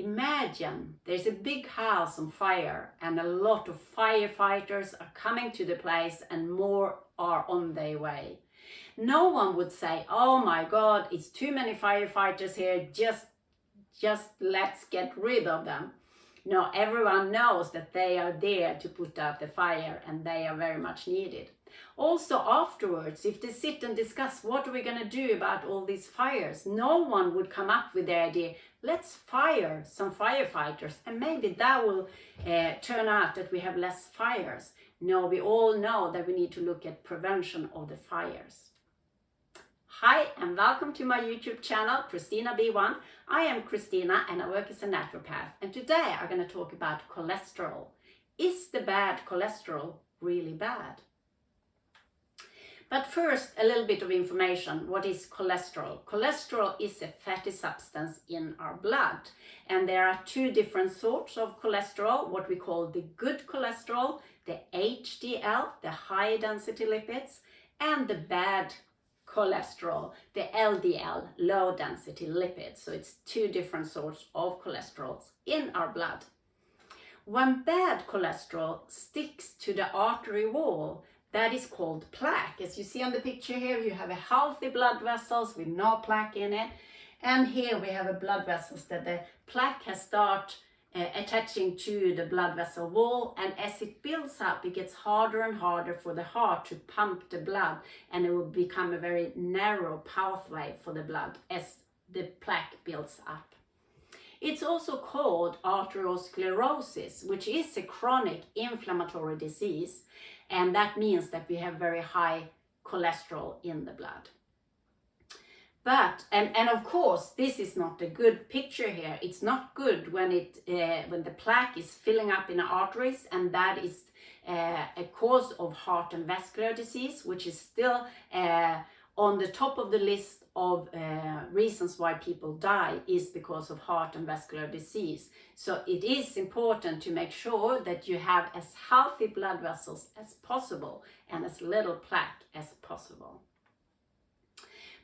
Imagine there's a big house on fire and a lot of firefighters are coming to the place and more are on their way. No one would say, oh my God, it's too many firefighters here, just let's get rid of them. No, everyone knows that they are there to put out the fire and they are very much needed. Also afterwards, if they sit and discuss what are we going to do about all these fires, no one would come up with the idea, let's fire some firefighters and maybe that will turn out that we have less fires. No, we all know that we need to look at prevention of the fires. Hi and welcome to my YouTube channel, Christina B1. I am Christina and I work as a naturopath, and today I'm going to talk about cholesterol. Is the bad cholesterol really bad? But first, a little bit of information. What is cholesterol? Cholesterol is a fatty substance in our blood, and there are two different sorts of cholesterol, what we call the good cholesterol, the HDL, the high density lipids, and the bad cholesterol, the LDL, low density lipids. So it's two different sorts of cholesterols in our blood. When bad cholesterol sticks to the artery wall, that is called plaque. As you see on the picture here, you have a healthy blood vessels with no plaque in it. And here we have a blood vessels that the plaque has started attaching to the blood vessel wall, and as it builds up it gets harder and harder for the heart to pump the blood, and it will become a very narrow pathway for the blood as the plaque builds up. It's also called arteriosclerosis, which is a chronic inflammatory disease, and that means that we have very high cholesterol in the blood. But, and of course, this is not a good picture here. It's not good when the plaque is filling up in the arteries, and that is a cause of heart and vascular disease, which is still on the top of the list of reasons why people die is because of heart and vascular disease. So it is important to make sure that you have as healthy blood vessels as possible and as little plaque as possible.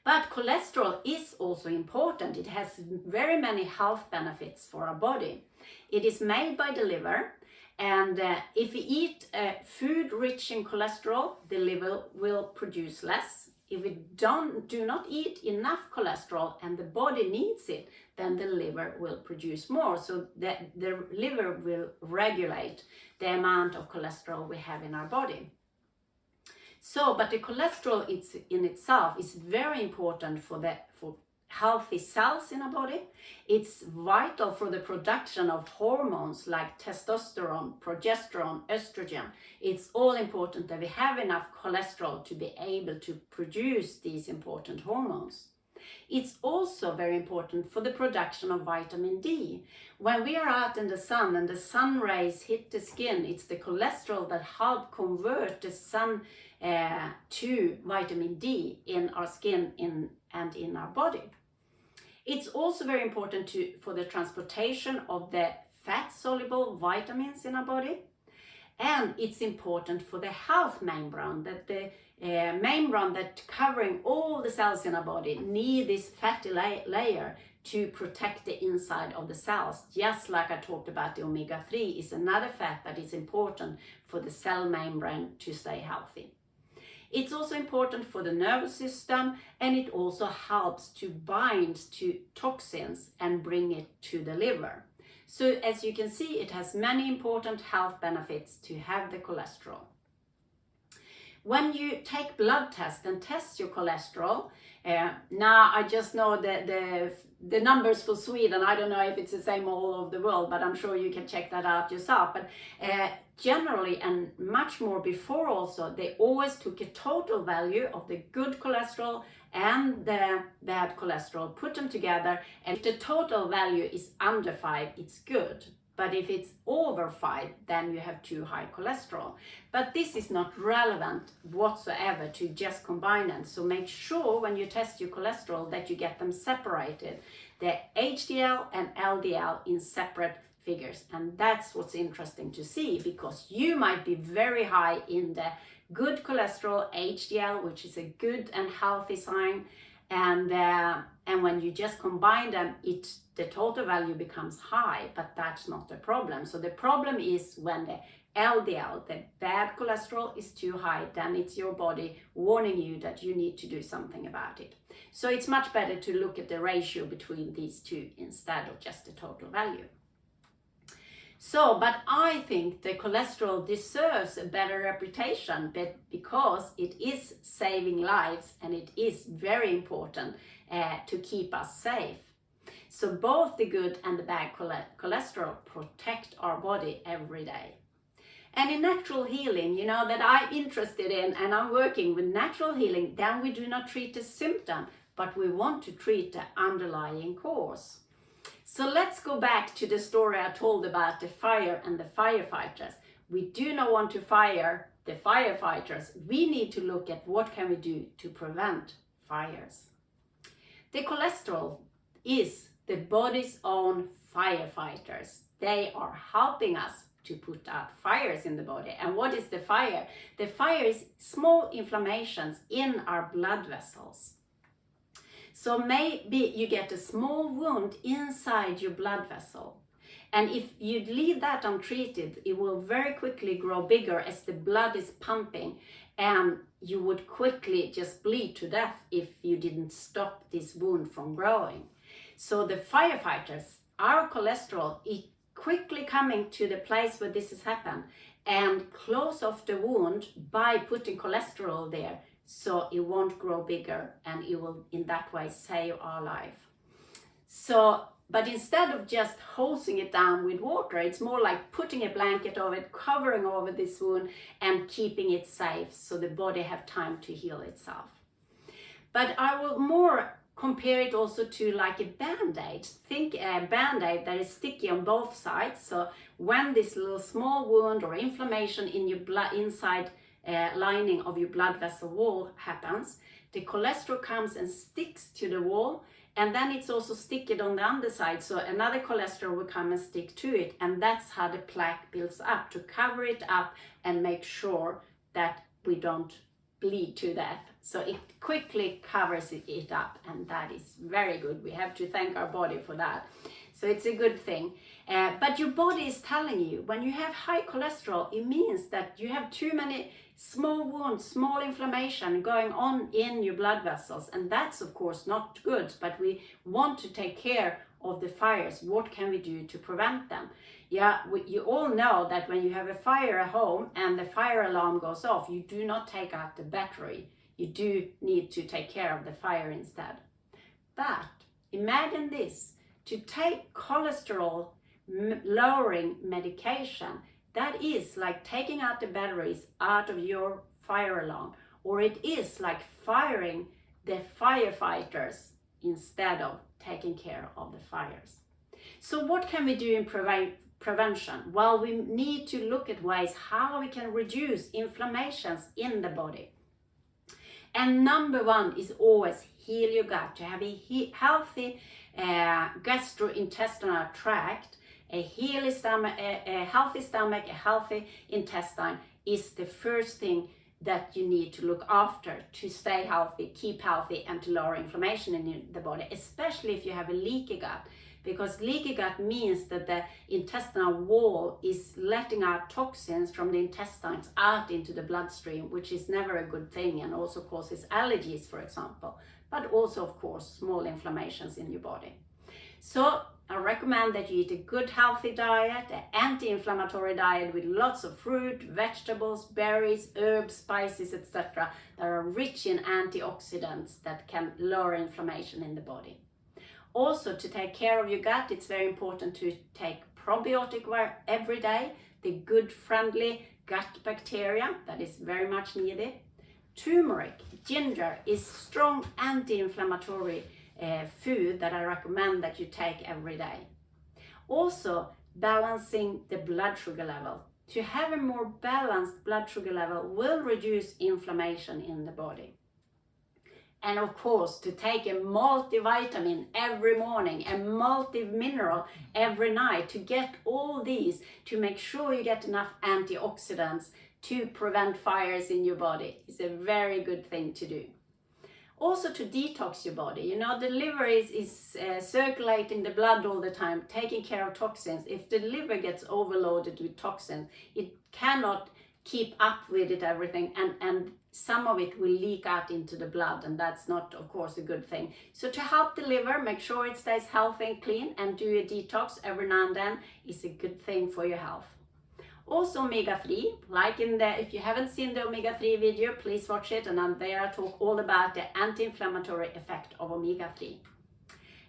But cholesterol is also important. It has very many health benefits for our body. It is made by the liver, and if we eat food rich in cholesterol, the liver will produce less. If we do not eat enough cholesterol and the body needs it, then the liver will produce more. So that the liver will regulate the amount of cholesterol we have in our body. So, but the cholesterol in itself is very important for healthy cells in our body. It's vital for the production of hormones like testosterone, progesterone, estrogen. It's all important that we have enough cholesterol to be able to produce these important hormones. It's also very important for the production of vitamin D. When we are out in the sun and the sun rays hit the skin, it's the cholesterol that help convert the sun to vitamin D in our skin and in our body. It's also very important for the transportation of the fat-soluble vitamins in our body. And it's important for the health membrane, that the membrane that covering all the cells in our body need this fatty layer to protect the inside of the cells. Just like I talked about, the omega-3 is another fat that is important for the cell membrane to stay healthy. It's also important for the nervous system, and it also helps to bind to toxins and bring it to the liver. So as you can see, it has many important health benefits to have the cholesterol. When you take blood test and test your cholesterol, now I just know the numbers for Sweden. I don't know if it's the same all over the world, but I'm sure you can check that out yourself. But generally, and much more before also, they always took a total value of the good cholesterol and the bad cholesterol, put them together, and if the total value is under 5, it's good. But if it's over 5, then you have too high cholesterol. But this is not relevant whatsoever to just combine them. So make sure when you test your cholesterol that you get them separated, the HDL and LDL in separate figures. And that's what's interesting to see, because you might be very high in the good cholesterol, HDL, which is a good and healthy sign, And when you just combine them, the total value becomes high, but that's not the problem. So the problem is when the LDL, the bad cholesterol, is too high, then it's your body warning you that you need to do something about it. So it's much better to look at the ratio between these two instead of just the total value. So, but I think the cholesterol deserves a better reputation, because it is saving lives and it is very important to keep us safe. So both the good and the bad cholesterol protect our body every day. And in natural healing, you know, that I'm interested in, and I'm working with natural healing, then we do not treat the symptom, but we want to treat the underlying cause. So let's go back to the story I told about the fire and the firefighters. We do not want to fire the firefighters. We need to look at what can we do to prevent fires. The cholesterol is the body's own firefighters. They are helping us to put out fires in the body. And what is the fire? The fire is small inflammations in our blood vessels. So maybe you get a small wound inside your blood vessel. And if you leave that untreated, it will very quickly grow bigger as the blood is pumping, and you would quickly just bleed to death if you didn't stop this wound from growing. So the firefighters, our cholesterol, is quickly coming to the place where this has happened and close off the wound by putting cholesterol there, so it won't grow bigger, and it will in that way save our life. So, but instead of just hosing it down with water, it's more like putting a blanket over it, covering over this wound and keeping it safe so the body have time to heal itself. But I will more compare it also to like a BandAid. Think a BandAid that is sticky on both sides. So when this little small wound or inflammation in your blood inside lining of your blood vessel wall happens, the cholesterol comes and sticks to the wall, and then it's also sticky on the underside, so another cholesterol will come and stick to it, and that's how the plaque builds up, to cover it up and make sure that we don't bleed to death. So it quickly covers it up, and that is very good. We have to thank our body for that. So it's a good thing. But your body is telling you, when you have high cholesterol, it means that you have too many small wounds, small inflammation going on in your blood vessels. And that's of course not good, but we want to take care of the fires. What can we do to prevent them? Yeah, you all know that when you have a fire at home and the fire alarm goes off, you do not take out the battery. You do need to take care of the fire instead. But imagine this, to take cholesterol lowering medication, that is like taking out the batteries out of your fire alarm, or it is like firing the firefighters instead of taking care of the fires. So what can we do in prevention? Well, we need to look at ways how we can reduce inflammations in the body. And number one is always heal your gut. To have a healthy gastrointestinal tract, a healthy stomach, a healthy intestine is the first thing that you need to look after to stay healthy, keep healthy, and to lower inflammation in the body, especially if you have a leaky gut. Because leaky gut means that the intestinal wall is letting out toxins from the intestines out into the bloodstream, which is never a good thing, and also causes allergies, for example, but also, of course, small inflammations in your body. So I recommend that you eat a good healthy diet, an anti-inflammatory diet with lots of fruit, vegetables, berries, herbs, spices, etc. that are rich in antioxidants that can lower inflammation in the body. Also, to take care of your gut, it's very important to take probiotic every day, the good friendly gut bacteria that is very much needed. Turmeric, ginger is strong anti-inflammatory food that I recommend that you take every day. Also, balancing the blood sugar level. To have a more balanced blood sugar level will reduce inflammation in the body. And of course, to take a multivitamin every morning, a multi-mineral every night, to get all these, to make sure you get enough antioxidants to prevent fires in your body is a very good thing to do. Also to detox your body. You know, the liver is circulating the blood all the time, taking care of toxins. If the liver gets overloaded with toxins, it cannot keep up with it, everything, and some of it will leak out into the blood, and that's not, of course, a good thing. So to help the liver, make sure it stays healthy and clean, and do a detox every now and then is a good thing for your health. Also omega-3, like in the, if you haven't seen the omega-3 video, please watch it, and I'm there I talk all about the anti-inflammatory effect of omega-3.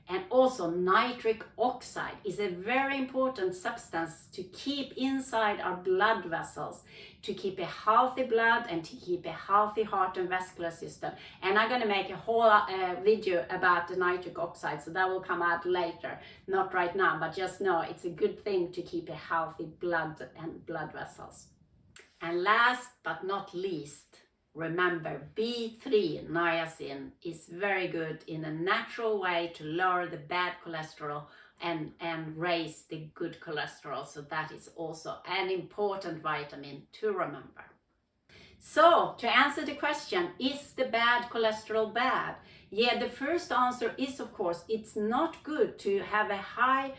And also nitric oxide is a very important substance to keep inside our blood vessels, to keep a healthy blood and to keep a healthy heart and vascular system. And I'm going to make a whole video about the nitric oxide, so that will come out later, not right now, but just know it's a good thing to keep a healthy blood and blood vessels. And last but not least, remember, B3 niacin is very good in a natural way to lower the bad cholesterol and raise the good cholesterol. So that is also an important vitamin to remember. So to answer the question, is the bad cholesterol bad? Yeah, the first answer is, of course, it's not good to have a high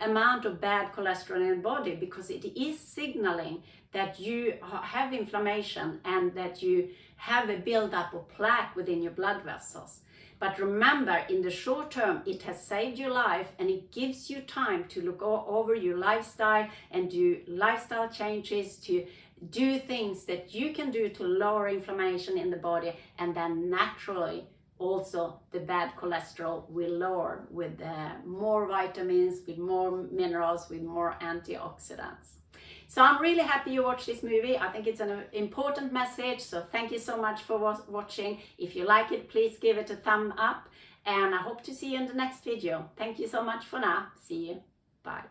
amount of bad cholesterol in the body, because it is signaling that you have inflammation and that you have a buildup of plaque within your blood vessels. But remember, in the short term, it has saved your life, and it gives you time to look over your lifestyle and do lifestyle changes, to do things that you can do to lower inflammation in the body, and then naturally also the bad cholesterol will lower with more vitamins, with more minerals, with more antioxidants. So I'm really happy you watched this movie. I think it's an important message. So thank you so much for watching. If you like it, please give it a thumb up. And I hope to see you in the next video. Thank you so much for now. See you. Bye.